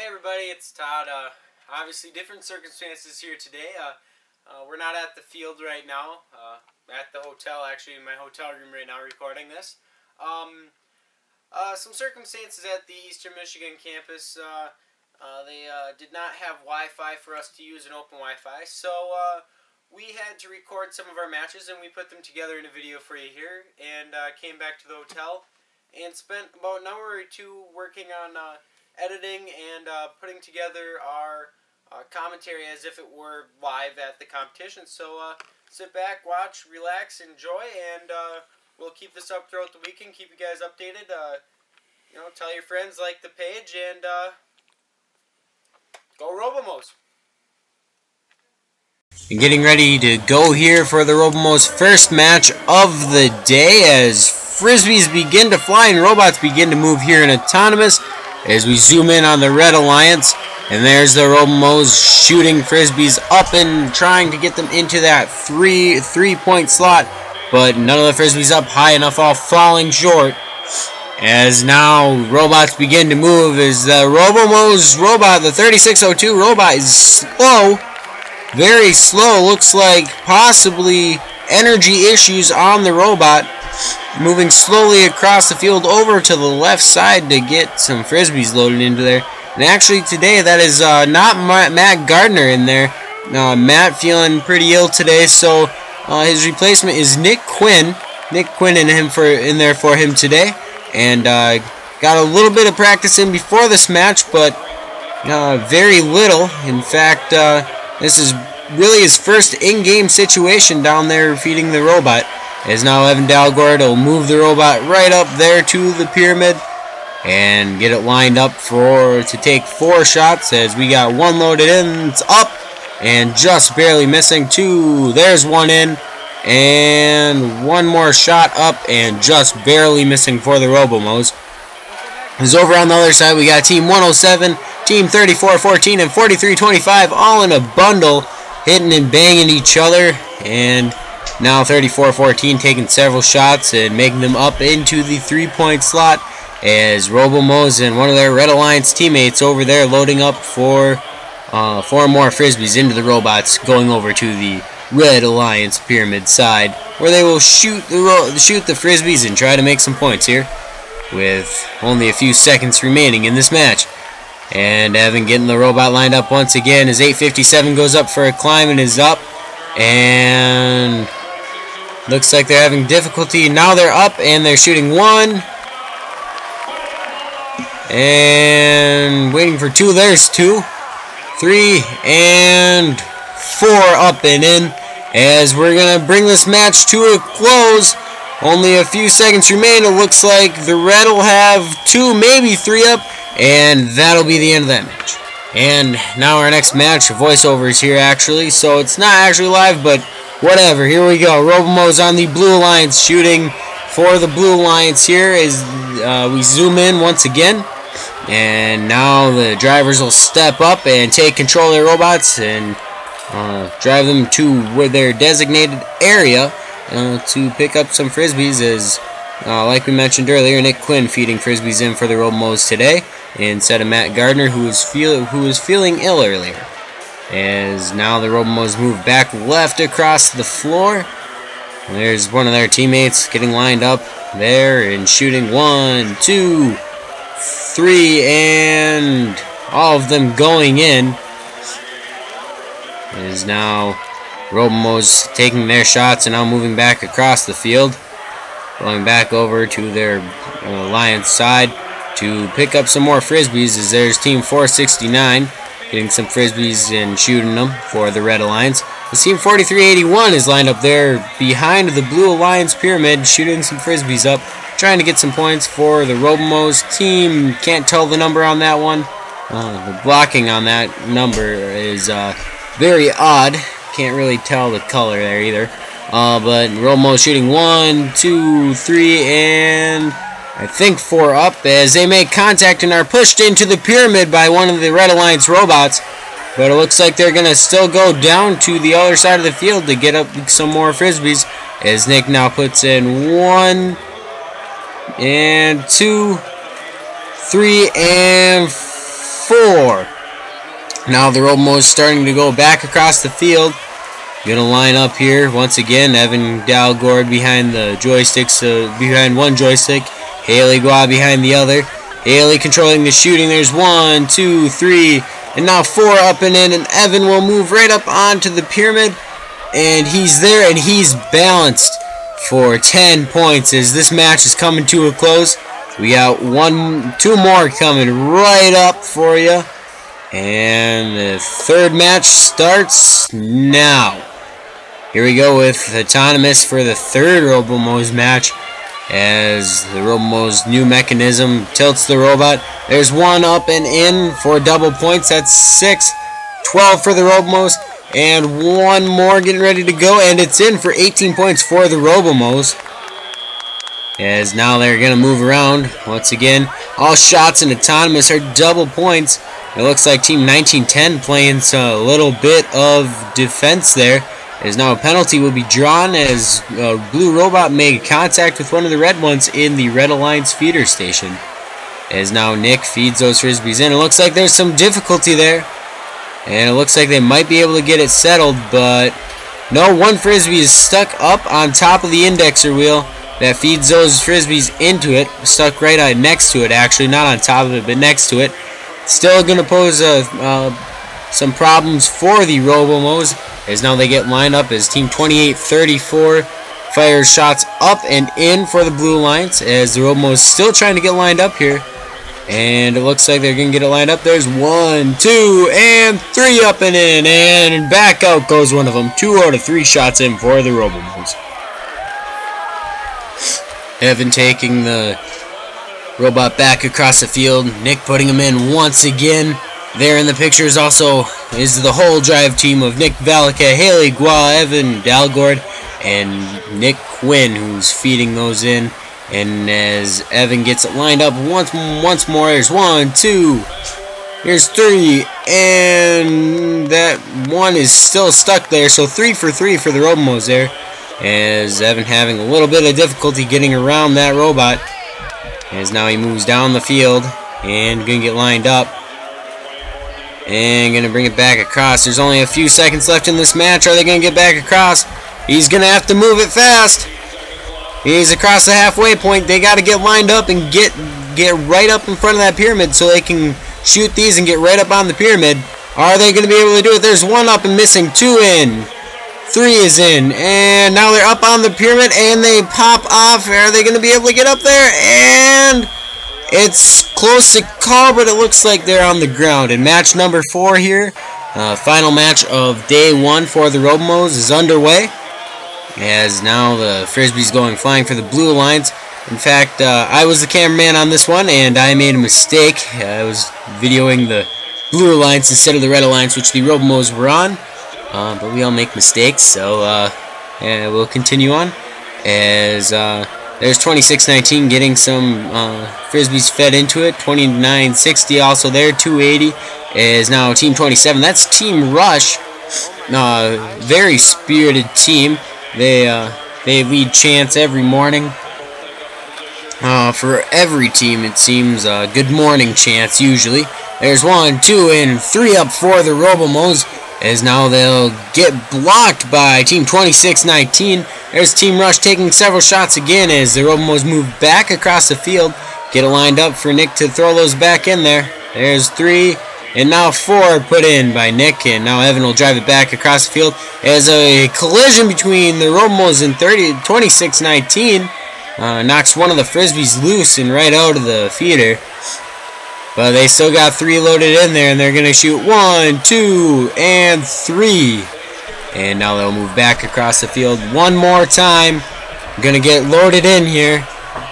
everybody, it's Todd. Obviously different circumstances here today. We're not at the field right now. At the hotel, actually, in my hotel room right now recording this. Some circumstances at the Eastern Michigan campus. They did not have Wi-Fi for us to use, an open Wi-Fi. So we had to record some of our matches, and we put them together in a video for you here. And came back to the hotel and spent about an hour or two working on editing and putting together our commentary as if it were live at the competition. So sit back, watch, relax, enjoy, and we'll keep this up throughout the weekend, keep you guys updated. Tell your friends, like the page, and go Robomos. Getting ready to go here for the Robomos first match of the day as Frisbees begin to fly and robots begin to move here in Autonomous as we zoom in on the Red Alliance. And there's the Robomos shooting Frisbees up and trying to get them into that three-point slot. But none of the Frisbees up high enough, all falling short. As now robots begin to move as the Robomos robot, the 3602 robot, is slow. Very slow. Looks like possibly energy issues on the robot. Moving slowly across the field over to the left side to get some Frisbees loaded into there. And actually today that is not Matt Gardner in there. Matt feeling pretty ill today, so his replacement is Nick Quinn. Nick Quinn in there for him today. And got a little bit of practice in before this match, but very little. In fact, this is really his first in-game situation down there feeding the robot. As now Evan Dalgord will move the robot right up there to the pyramid and get it lined up to take 4 shots as we got one loaded in. It's up and just barely missing 2. There's one in and one more shot up and just barely missing for the Robomos. As over on the other side we got Team 107, Team 3414 and 4325 all in a bundle hitting and banging each other, and now 3414 taking several shots and making them up into the 3-point slot as Robomos and one of their Red Alliance teammates over there loading up for 4 more Frisbees into the robots, going over to the Red Alliance pyramid side where they will shoot the Frisbees and try to make some points here with only a few seconds remaining in this match. And Evan getting the robot lined up once again as 857 goes up for a climb and is up, and looks like they're having difficulty. Now they're up and they're shooting 1 and waiting for 2. There's 2, 3, and 4 up and in as we're gonna bring this match to a close. Only a few seconds remain. It looks like the Red will have 2, maybe 3 up, and that'll be the end of that match. And now our next match, voiceovers here actually, so it's not actually live, but whatever, here we go. Robomos on the Blue Alliance shooting for the Blue Alliance here as we zoom in once again. And now the drivers will step up and take control of their robots and drive them to their designated area to pick up some Frisbees as, like we mentioned earlier, Nick Quinn feeding Frisbees in for the Robomos today instead of Matt Gardner, who was feeling ill earlier. As now the Robomos move back left across the floor. There's one of their teammates getting lined up there and shooting 1, 2, 3, and all of them going in. Is now Robomos taking their shots and now moving back across the field, going back over to their Alliance side to pick up some more Frisbees as there's Team 469 getting some Frisbees and shooting them for the Red Alliance. The Team 4381 is lined up there behind the Blue Alliance pyramid shooting some Frisbees up, trying to get some points for the Robomos team. Can't tell the number on that one. The blocking on that number is very odd. Can't really tell the color there either. But Robomos shooting 1, 2, 3, and I think 4 up as they make contact and are pushed into the pyramid by one of the Red Alliance robots. But it looks like they're going to still go down to the other side of the field to get up some more Frisbees as Nick now puts in 1 and 2, 3, and 4. Now the Robomos starting to go back across the field. Gonna line up here once again. Evan Dalgord behind the joysticks, behind one joystick. Haley Gua behind the other. Haley controlling the shooting. There's 1, 2, 3, and now 4 up and in. And Evan will move right up onto the pyramid, and he's there, and he's balanced for 10 points as this match is coming to a close. We got 2 more coming right up for you. And the third match starts now. Here we go with Autonomous for the third Robomos match as the Robomos new mechanism tilts the robot. There's 1 up and in for double points. That's 6. 12 for the Robomos. And 1 more getting ready to go. And it's in for 18 points for the Robomos. As now they're going to move around once again. All shots in Autonomous are double points. It looks like Team 1910 playing a little bit of defense there. As now a penalty will be drawn as Blue Robot made contact with one of the red ones in the Red Alliance feeder station. As now Nick feeds those Frisbees in. It looks like there's some difficulty there. And it looks like they might be able to get it settled, but no, one Frisbee is stuck up on top of the indexer wheel that feeds those Frisbees into it. Stuck right next to it, actually, not on top of it, but next to it. Still going to pose some problems for the Robomos as now they get lined up as Team 2834 fires shots up and in for the Blue Alliance as the Robomos still trying to get lined up here. And it looks like they're going to get it lined up. There's 1, 2, and 3 up and in. And back out goes one of them. 2 out of 3 shots in for the Robomos. Evan taking the robot back across the field. Nick putting him in once again. There in the pictures also is the whole drive team of Nick Valika, Haley Gua, Evan Dalgord, and Nick Quinn, who's feeding those in. And as Evan gets it lined up once more, there's 1, 2, here's 3, and that 1 is still stuck there. So 3 for 3 for the Robomos there. As Evan having a little bit of difficulty getting around that robot. As now he moves down the field and gonna get lined up. And gonna bring it back across. There's only a few seconds left in this match. Are they gonna get back across? He's gonna have to move it fast. He's across the halfway point. They gotta get lined up and get right up in front of that pyramid so they can shoot these and get right up on the pyramid. Are they gonna be able to do it? There's 1 up and missing. 2 in. 3 is in, and now they're up on the pyramid, and they pop off. Are they going to be able to get up there? And it's close to call, but it looks like they're on the ground. And match number 4 here, final match of day 1 for the Robomos is underway. As now the Frisbee's going flying for the Blue Alliance. In fact, I was the cameraman on this one, and I made a mistake. I was videoing the Blue Alliance instead of the Red Alliance, which the Robomos were on. But we all make mistakes, so yeah, we'll continue on. As there's 2619 getting some Frisbees fed into it. 2960 also there. 280 is now Team 27. That's Team Rush. Very spirited team. They lead chants every morning. For every team, it seems good morning chants usually. There's 1, 2, and 3 up for the Robomos. As now they'll get blocked by Team 2619. There's Team Rush taking several shots again as the Robomos move back across the field. Get it lined up for Nick to throw those back in there. There's 3, and now 4 put in by Nick. And now Evan will drive it back across the field as a collision between the Robomos and 2619 knocks one of the Frisbees loose and right out of the feeder. But they still got 3 loaded in there, and they're going to shoot 1, 2, and 3. And now they'll move back across the field one more time. Going to get loaded in here.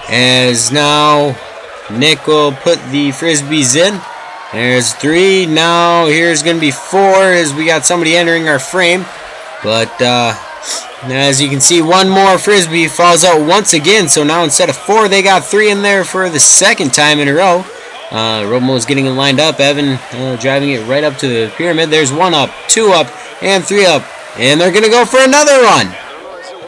As now Nick will put the Frisbees in. There's 3. Now here's going to be 4 as we got somebody entering our frame. But as you can see, 1 more Frisbee falls out once again. So now instead of 4, they got 3 in there for the second time in a row. Robomos getting it lined up. Evan driving it right up to the pyramid. There's 1 up, 2 up, and 3 up. And they're going to go for another run.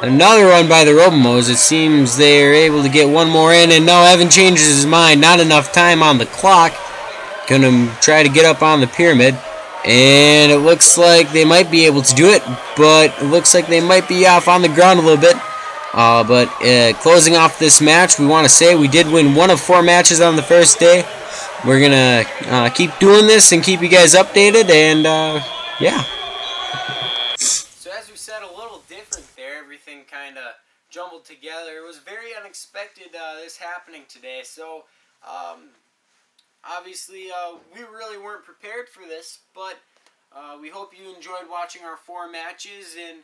Another run by the Robomos. It seems they're able to get 1 more in. And now Evan changes his mind. Not enough time on the clock. gonna try to get up on the pyramid. And it looks like they might be able to do it, but it looks like they might be off on the ground a little bit. But closing off this match, we want to say we did win 1 of 4 matches on the first day. We're going to keep doing this and keep you guys updated, and yeah. So as we said, a little different there. Everything kind of jumbled together. It was very unexpected, this happening today. So obviously we really weren't prepared for this, but we hope you enjoyed watching our 4 matches, and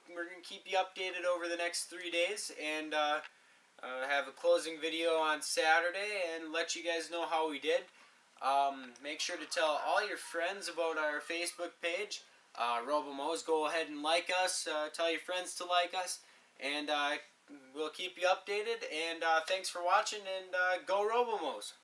we're going to keep you updated over the next 3 days, and have a closing video on Saturday and let you guys know how we did. Make sure to tell all your friends about our Facebook page, RoboMo's. Go ahead and like us, tell your friends to like us, and we'll keep you updated. And thanks for watching, and go RoboMo's.